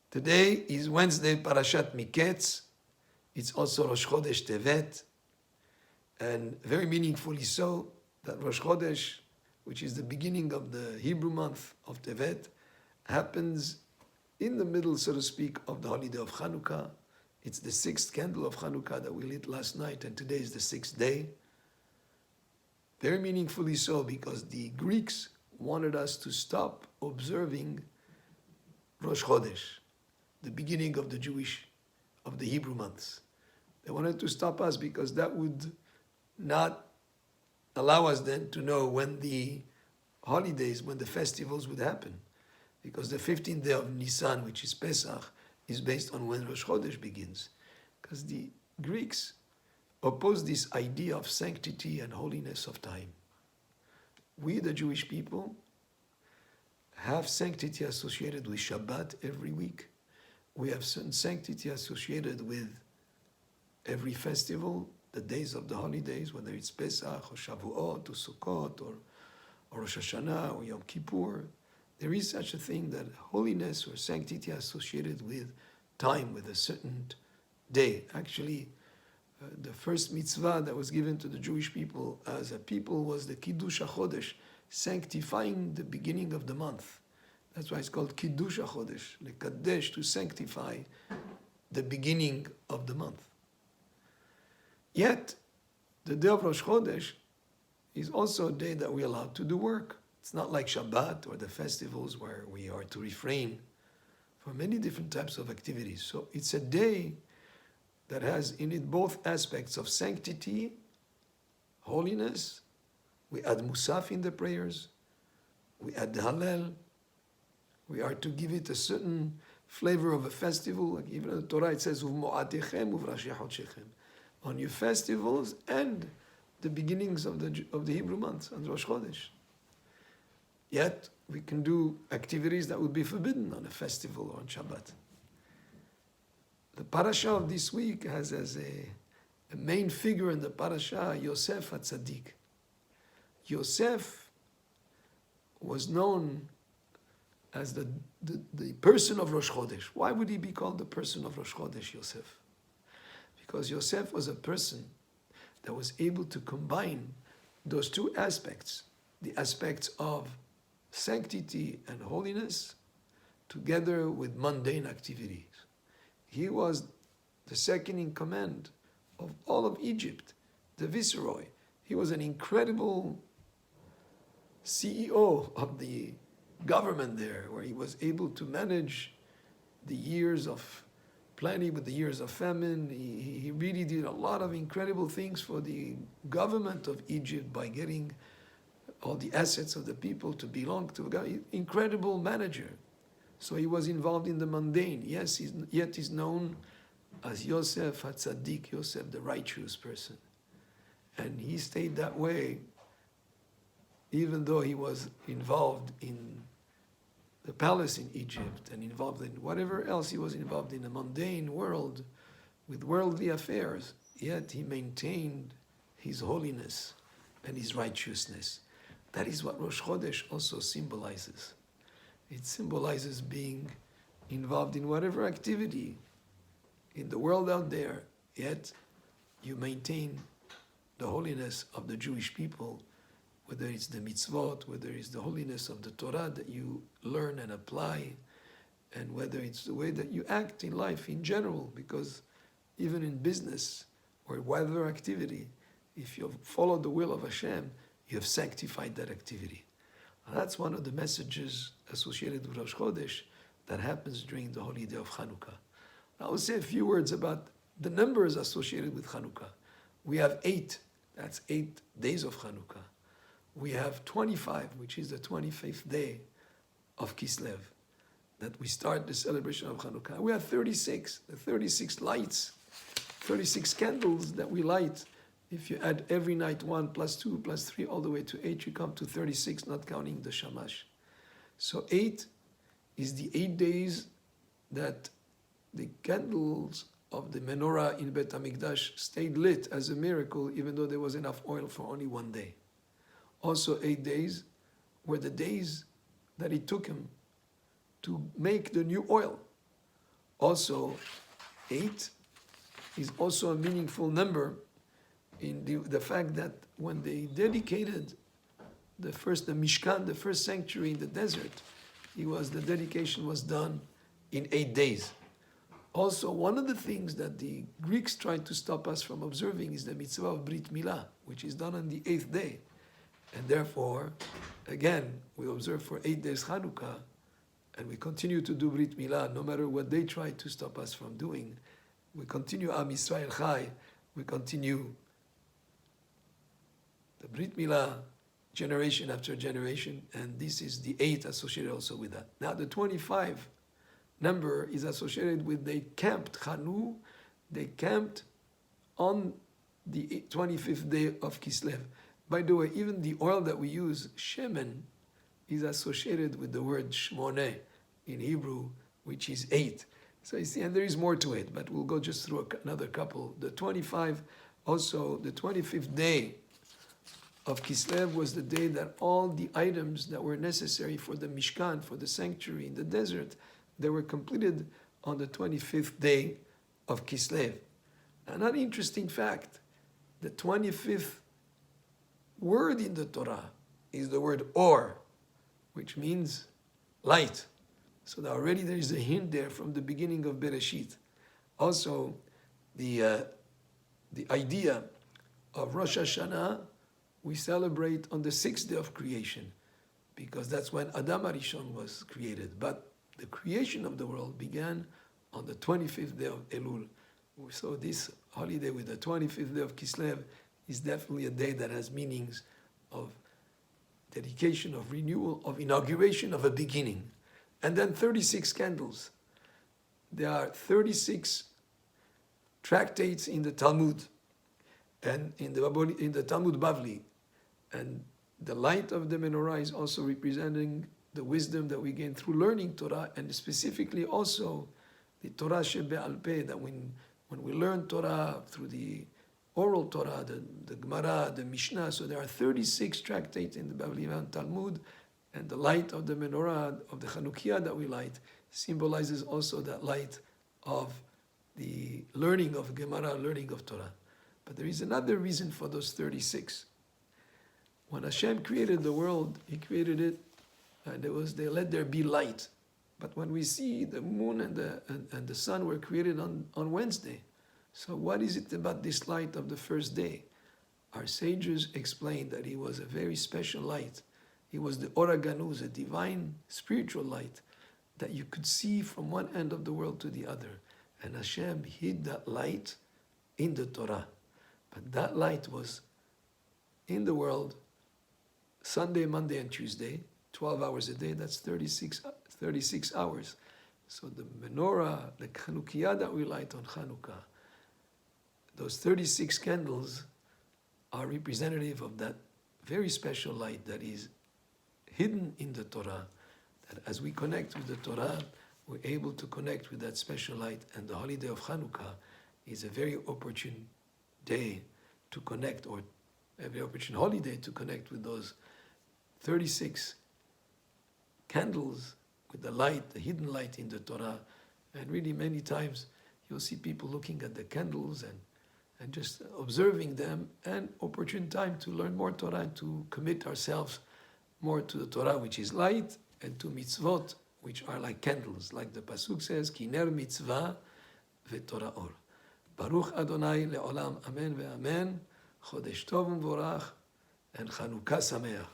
Today is Wednesday, Parashat Miketz. It's also Rosh Chodesh Tevet, and very meaningfully so that Rosh Chodesh, which is the beginning of the Hebrew month of Tevet, happens in the middle, so to speak, of the holiday of Hanukkah. It's the sixth candle of Hanukkah that we lit last night, and today is the sixth day. Very meaningfully so, because the Greeks wanted us to stop observing Rosh Chodesh, the beginning of the Hebrew months. They wanted to stop us because that would not allow us then to know when the holidays, when the festivals would happen. Because the 15th day of Nisan, which is Pesach, is based on when Rosh Chodesh begins. Because the Greeks opposed this idea of sanctity and holiness of time. We, the Jewish people, have sanctity associated with Shabbat every week. We have certain sanctity associated with every festival, the days of the holidays, whether it's Pesach or Shavuot or Sukkot or Rosh Hashanah or Yom Kippur. There is such a thing that holiness or sanctity associated with time, with a certain day. Actually, the first mitzvah that was given to the Jewish people as a people was the Kiddush HaChodesh, sanctifying the beginning of the month. That's why it's called Kiddush HaChodesh, Lekadesh, to sanctify the beginning of the month. Yet, the day of Rosh Chodesh is also a day that we're allowed to do work. It's not like Shabbat or the festivals where we are to refrain from many different types of activities. So it's a day that has in it both aspects of sanctity, holiness. We add Musaf in the prayers. We add the Hallel. We are to give it a certain flavor of a festival. Like even in the Torah it says, "Uvmo'atechem uvrashi chodshechem," on your festivals and the beginnings of the Hebrew months on Rosh Chodesh. Yet we can do activities that would be forbidden on a festival or on Shabbat. The parasha of this week has as a main figure in the parasha Yosef HaTzadik. Yosef was known as the person of Rosh Chodesh. Why would he be called the person of Rosh Chodesh, Yosef? Because Yosef was a person that was able to combine those two aspects, the aspects of sanctity and holiness, together with mundane activities. He was the second in command of all of Egypt, the viceroy. He was an incredible CEO of the government there, where he was able to manage the years of plenty with the years of famine. He really did a lot of incredible things for the government of Egypt by getting all the assets of the people to belong to God. Incredible manager. So he was involved in the mundane. Yes, yet he's known as Yosef HaTzadik, Yosef the righteous person. And he stayed that way even though he was involved in the palace in Egypt and involved in whatever else he was involved in, a mundane world with worldly affairs. Yet he maintained his holiness and his righteousness. That is what Rosh Chodesh also symbolizes. It symbolizes being involved in whatever activity in the world out there, yet you maintain the holiness of the Jewish people, whether it's the mitzvot, whether it's the holiness of the Torah that you learn and apply, and whether it's the way that you act in life in general, because even in business or whatever activity, if you follow the will of Hashem, you have sanctified that activity. That's one of the messages associated with Rosh Chodesh that happens during the holy day of Hanukkah. I will say a few words about the numbers associated with Hanukkah. We have 8, that's 8 days of Hanukkah. We have 25, which is the 25th day of Kislev, that we start the celebration of Hanukkah. We have 36, the 36 lights, 36 candles that we light. If you add every night 1 plus 2 plus 3 all the way to 8, you come to 36, not counting the shamash. So 8 is the 8 days that the candles of the menorah in Bet HaMikdash stayed lit as a miracle, even though there was enough oil for only 1 day. Also 8 days were the days that it took him to make the new oil. Also, 8 is also a meaningful number in the fact that when they dedicated the Mishkan, the first sanctuary in the desert, the dedication was done in 8 days. Also, one of the things that the Greeks tried to stop us from observing is the mitzvah of Brit Milah, which is done on the 8th day. And therefore, again, we observe for 8 days Hanukkah, and we continue to do Brit Milah, no matter what they try to stop us from doing. We continue Am Yisrael Chai, we continue the Brit Milah generation after generation, and this is the 8 associated also with that. Now the 25 number is associated with they camped Chanu, they camped on the 25th day of Kislev. By the way, even the oil that we use, shemen, is associated with the word shmoneh in Hebrew, which is 8. So you see, and there is more to it, but we'll go just through another couple. The 25, also the 25th day of Kislev was the day that all the items that were necessary for the Mishkan, for the sanctuary in the desert, they were completed on the 25th day of Kislev. Another interesting fact, the 25th word in the Torah is the word or, which means light. So already there is a hint there from the beginning of Bereshit. Also, the idea of Rosh Hashanah, we celebrate on the 6th day of creation, because that's when Adam Arishon was created. But the creation of the world began on the 25th day of Elul. So this holiday with the 25th day of Kislev is definitely a day that has meanings of dedication, of renewal, of inauguration of a beginning. And then 36 candles. There are 36 tractates in the Talmud and in the Talmud Bavli. And the light of the menorah is also representing the wisdom that we gain through learning Torah, and specifically also the Torah Shebe'al Peh, that when we learn Torah through the oral Torah, the Gemara, the Mishnah, so there are 36 tractates in the Bavli Talmud, and the light of the menorah, of the Chanukiah that we light, symbolizes also that light of the learning of Gemara, learning of Torah. But there is another reason for those 36. When Hashem created the world, He created it, and they let there be light. But when we see the moon and the sun were created on Wednesday, so what is it about this light of the first day? Our sages explained that it was a very special light. It was the Ora Ganuz, a divine spiritual light that you could see from one end of the world to the other. And Hashem hid that light in the Torah. But that light was in the world Sunday, Monday, and Tuesday, 12 hours a day, that's 36 hours. So the menorah, the Chanukiah that we light on Hanukkah, those 36 candles are representative of that very special light that is hidden in the Torah, that as we connect with the Torah, we're able to connect with that special light. And the holiday of Hanukkah is a very opportune day to connect, or a very opportune holiday to connect with those 36 candles, with the light, the hidden light in the Torah. And really many times you'll see people looking at the candles and just observing them, and opportune time to learn more Torah and to commit ourselves more to the Torah, which is light, and to mitzvot, which are like candles, like the pasuk says, "Kiner mitzvah veTorah or." Baruch Adonai leolam, amen ve'amen. Chodesh tov u'mvorach, and Hanukkah sameach.